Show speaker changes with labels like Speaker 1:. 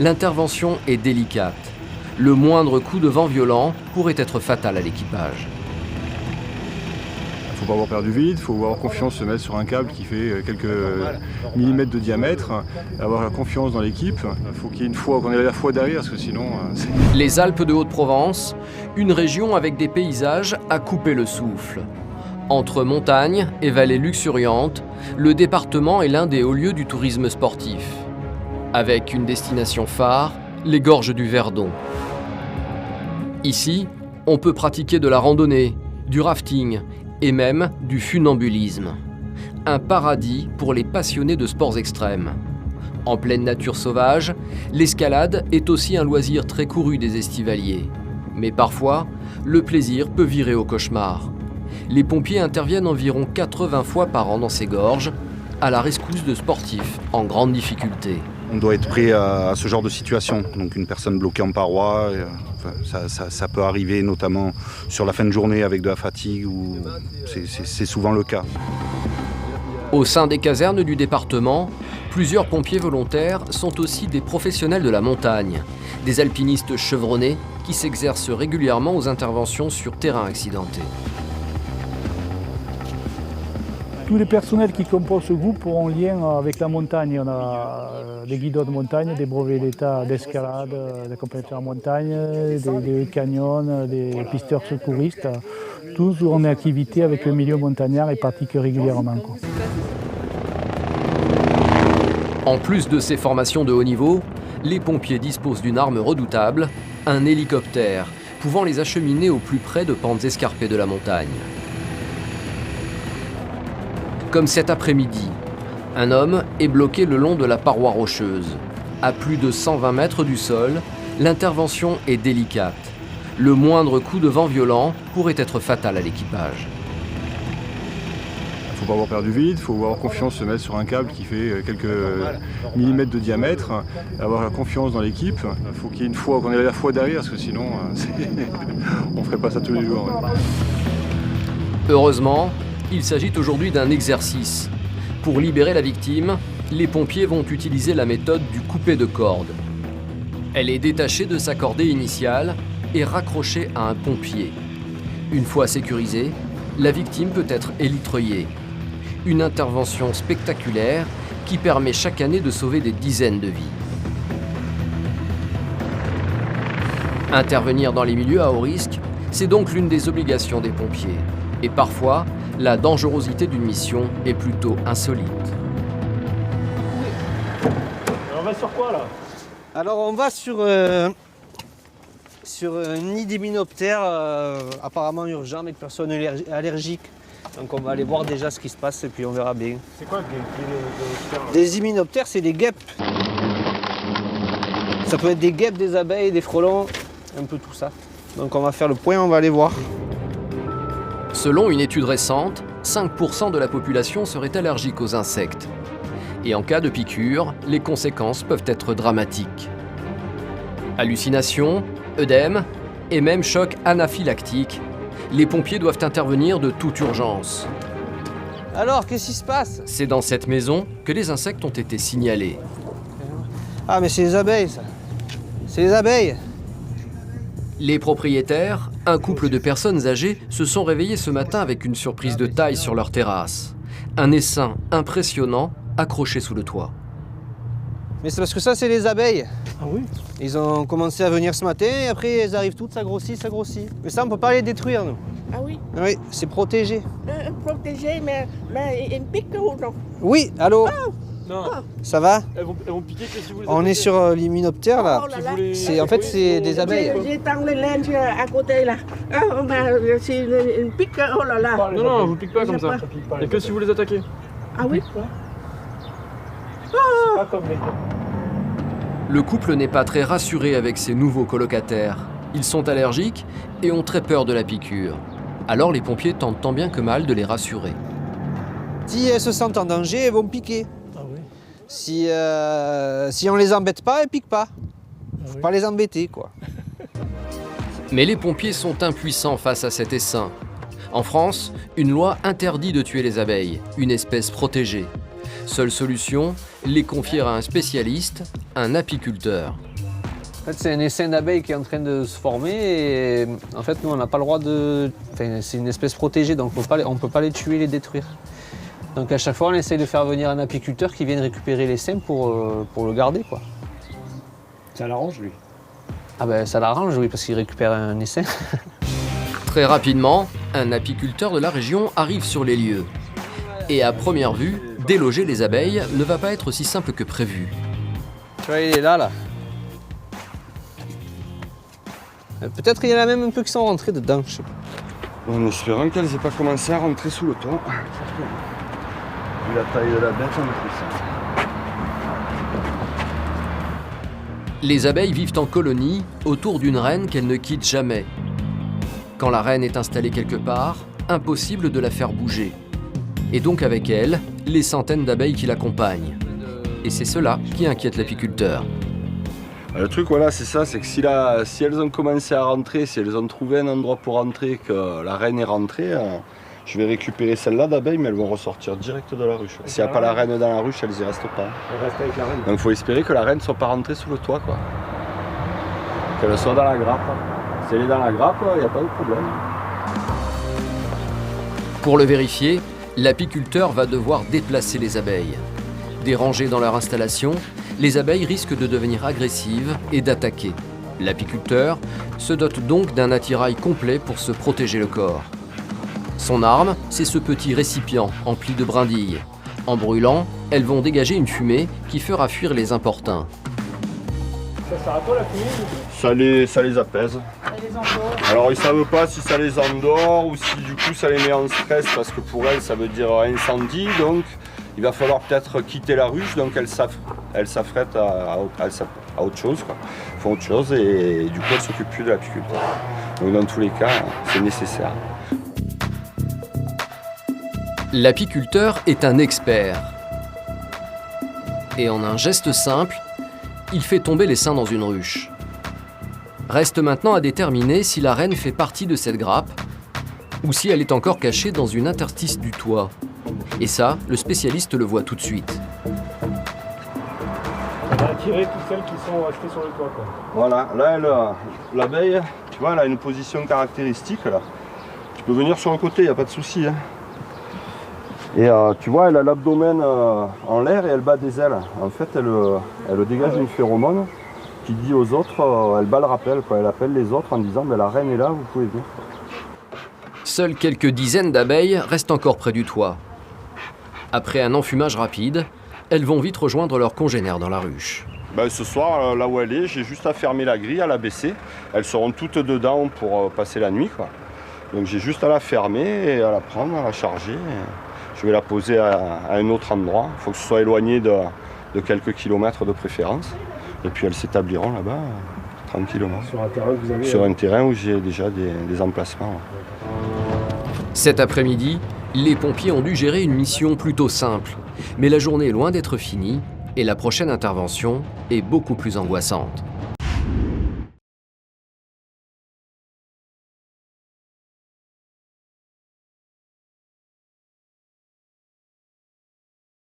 Speaker 1: L'intervention est délicate. Le moindre coup de vent violent pourrait être fatal à l'équipage.
Speaker 2: Il ne faut pas avoir peur du vide, il faut avoir confiance, se mettre sur un câble qui fait quelques millimètres de diamètre, avoir la confiance dans l'équipe. Il faut qu'il y ait une foi, qu'on ait la foi derrière, parce que sinon...
Speaker 1: Les Alpes de Haute-Provence, une région avec des paysages à couper le souffle. Entre montagnes et vallées luxuriantes, le département est l'un des hauts lieux du tourisme sportif. Avec une destination phare, les gorges du Verdon. Ici, on peut pratiquer de la randonnée, du rafting et même du funambulisme. Un paradis pour les passionnés de sports extrêmes. En pleine nature sauvage, l'escalade est aussi un loisir très couru des estivaliers. Mais parfois, le plaisir peut virer au cauchemar. Les pompiers interviennent environ 80 fois par an dans ces gorges, à la rescousse de sportifs en grande difficulté.
Speaker 3: On doit être prêt à ce genre de situation. Donc une personne bloquée en paroi, ça peut arriver notamment sur la fin de journée avec de la fatigue, c'est souvent le cas.
Speaker 1: Au sein des casernes du département, plusieurs pompiers volontaires sont aussi des professionnels de la montagne, des alpinistes chevronnés qui s'exercent régulièrement aux interventions sur terrain accidenté.
Speaker 4: Tous les personnels qui composent ce groupe ont un lien avec la montagne. On a des guides de montagne, des brevets d'état d'escalade, des compétences en montagne, des canyons, des pisteurs secouristes. Tous on est en activité avec le milieu montagnard et pratiquent régulièrement.
Speaker 1: En plus de ces formations de haut niveau, les pompiers disposent d'une arme redoutable, un hélicoptère, pouvant les acheminer au plus près de pentes escarpées de la montagne. Comme cet après-midi, un homme est bloqué le long de la paroi rocheuse. À plus de 120 mètres du sol, l'intervention est délicate. Le moindre coup de vent violent pourrait être fatal à l'équipage.
Speaker 2: Il ne faut pas avoir peur du vide, il faut avoir confiance, se mettre sur un câble qui fait quelques millimètres de diamètre, avoir la confiance dans l'équipe. Il faut qu'il y ait une foi, qu'on ait la foi derrière, parce que sinon, on ne ferait pas ça tous les jours.
Speaker 1: Heureusement, il s'agit aujourd'hui d'un exercice. Pour libérer la victime, les pompiers vont utiliser la méthode du coupé de corde. Elle est détachée de sa cordée initiale et raccrochée à un pompier. Une fois sécurisée, la victime peut être élitreillée. Une intervention spectaculaire qui permet chaque année de sauver des dizaines de vies. Intervenir dans les milieux à haut risque, c'est donc l'une des obligations des pompiers. Et parfois, la dangerosité d'une mission est plutôt insolite.
Speaker 4: On va sur quoi là?
Speaker 5: Alors on va sur un nid d'hyménoptères apparemment urgent avec personne allergique. Donc on va aller voir déjà ce qui se passe et puis on verra bien.
Speaker 4: C'est quoi des
Speaker 5: Des hyménoptères, c'est des guêpes. Ça peut être des guêpes, des abeilles, des frelons, un peu tout ça. Donc on va faire le point, on va aller voir.
Speaker 1: Selon une étude récente, 5% de la population serait allergique aux insectes. Et en cas de piqûre, les conséquences peuvent être dramatiques. Hallucinations, œdème et même choc anaphylactique. Les pompiers doivent intervenir de toute urgence.
Speaker 5: Alors, qu'est-ce qui se passe?
Speaker 1: C'est dans cette maison que les insectes ont été signalés.
Speaker 5: Ah mais c'est les abeilles ça. C'est les abeilles.
Speaker 1: Les propriétaires, un couple de personnes âgées, se sont réveillés ce matin avec une surprise de taille sur leur terrasse. Un essaim impressionnant accroché sous le toit.
Speaker 5: Mais c'est parce que ça c'est les abeilles.
Speaker 4: Ah oui?
Speaker 5: Ils ont commencé à venir ce matin et après elles arrivent toutes, ça grossit, ça grossit. Mais ça on peut pas les détruire nous.
Speaker 6: Ah oui,
Speaker 5: Oui, c'est protégé.
Speaker 6: protégé, mais il me pique ou non?
Speaker 5: Oui, allô?
Speaker 7: Non,
Speaker 5: Ça va?
Speaker 7: elles vont piquer que si vous les
Speaker 5: On est
Speaker 7: attaquez.
Speaker 5: sur l'hyménoptère là.
Speaker 6: Oh là là.
Speaker 5: C'est en fait c'est des abeilles.
Speaker 6: J'ai tendu l'ange à côté là. Ah, mais c'est une pique, oh là là.
Speaker 7: Non, non, vous pique pas comme
Speaker 6: Je
Speaker 7: ça.
Speaker 6: sais
Speaker 7: Il n'y a que si vous les attaquez.
Speaker 6: Ah oui?
Speaker 4: Pas comme les...
Speaker 1: Le couple n'est pas très rassuré avec ses nouveaux colocataires. Ils sont allergiques et ont très peur de la piqûre. Alors les pompiers tentent tant bien que mal de les rassurer.
Speaker 5: Si elles se sentent en danger, elles vont piquer.
Speaker 4: Ah oui?
Speaker 5: Si on les embête pas, elles piquent pas. Faut pas les embêter quoi.
Speaker 1: Mais les pompiers sont impuissants face à cet essaim. En France, une loi interdit de tuer les abeilles, une espèce protégée. Seule solution, les confier à un spécialiste, un apiculteur.
Speaker 5: En fait, c'est un essaim d'abeilles qui est en train de se former et en fait, nous, on n'a pas le droit de... Enfin, c'est une espèce protégée, donc on ne peut pas les tuer, les détruire. Donc à chaque fois, on essaye de faire venir un apiculteur qui vienne récupérer l'essaim pour le garder, quoi.
Speaker 7: Ça l'arrange, lui.
Speaker 5: Ah ben, ça l'arrange, oui, parce qu'il récupère un essaim.
Speaker 1: Très rapidement, un apiculteur de la région arrive sur les lieux. Et à première vue, déloger les abeilles ne va pas être aussi simple que prévu.
Speaker 5: Tu vois, il est là. Peut-être qu'il y en a même un peu qui sont rentrés dedans, je sais pas.
Speaker 8: En espérant qu'elles n'aient pas commencé à rentrer sous le toit. Vu la taille de la bête, on a fait ça.
Speaker 1: Les abeilles vivent en colonie autour d'une reine qu'elles ne quittent jamais. Quand la reine est installée quelque part, impossible de la faire bouger. Et donc avec elle, les centaines d'abeilles qui l'accompagnent. Et c'est cela qui inquiète l'apiculteur.
Speaker 8: Le truc, voilà, c'est ça, c'est que si elles ont commencé à rentrer, si elles ont trouvé un endroit pour rentrer, que la reine est rentrée, je vais récupérer celle-là d'abeilles, mais elles vont ressortir direct de la ruche. S'il n'y a pas la reine dans la ruche, elles y restent pas.
Speaker 7: Elle reste avec la reine.
Speaker 8: Donc il faut espérer que la reine ne soit pas rentrée sous le toit, quoi. Qu'elle soit dans la grappe. Si elle est dans la grappe, il n'y a pas de problème.
Speaker 1: Pour le vérifier, l'apiculteur va devoir déplacer les abeilles. Dérangées dans leur installation, les abeilles risquent de devenir agressives et d'attaquer. L'apiculteur se dote donc d'un attirail complet pour se protéger le corps. Son arme, c'est ce petit récipient empli de brindilles. En brûlant, elles vont dégager une fumée qui fera fuir les importuns.
Speaker 7: Ça sert à quoi la fumée?
Speaker 8: Ça les apaise. Alors ils ne savent pas si ça les endort ou si du coup ça les met en stress parce que pour elles ça veut dire incendie, donc il va falloir peut-être quitter la ruche, donc elles s'affrètent à autre chose, quoi. Elles font autre chose et du coup elles ne s'occupent plus de l'apiculteur. Donc dans tous les cas c'est nécessaire.
Speaker 1: L'apiculteur est un expert. Et en un geste simple, il fait tomber l'essaim dans une ruche. Reste maintenant à déterminer si la reine fait partie de cette grappe ou si elle est encore cachée dans une interstice du toit. Et ça, le spécialiste le voit tout de suite.
Speaker 7: On va attirer toutes celles qui sont restées sur le toit, quoi.
Speaker 8: Voilà, là l'abeille, tu vois, elle a une position caractéristique là. Tu peux venir sur le côté, il n'y a pas de souci, hein. Et tu vois, elle a l'abdomen en l'air et elle bat des ailes. En fait, elle dégage une phéromone qui dit aux autres, elle bat le rappel, quoi. Elle appelle les autres en disant la reine est là, vous pouvez venir.
Speaker 1: Seules quelques dizaines d'abeilles restent encore près du toit. Après un enfumage rapide, elles vont vite rejoindre leurs congénères dans la ruche.
Speaker 8: Ce soir, là où elle est, j'ai juste à fermer la grille, à la baisser. Elles seront toutes dedans pour passer la nuit, quoi. Donc j'ai juste à la fermer et à la prendre, à la charger. Je vais la poser à un autre endroit. Il faut que ce soit éloigné de quelques kilomètres de préférence. Et puis elles s'établiront là-bas, tranquillement.
Speaker 7: Sur un terrain que vous avez...
Speaker 8: Sur un terrain où j'ai déjà des emplacements.
Speaker 1: Cet après-midi, les pompiers ont dû gérer une mission plutôt simple. Mais la journée est loin d'être finie et la prochaine intervention est beaucoup plus angoissante.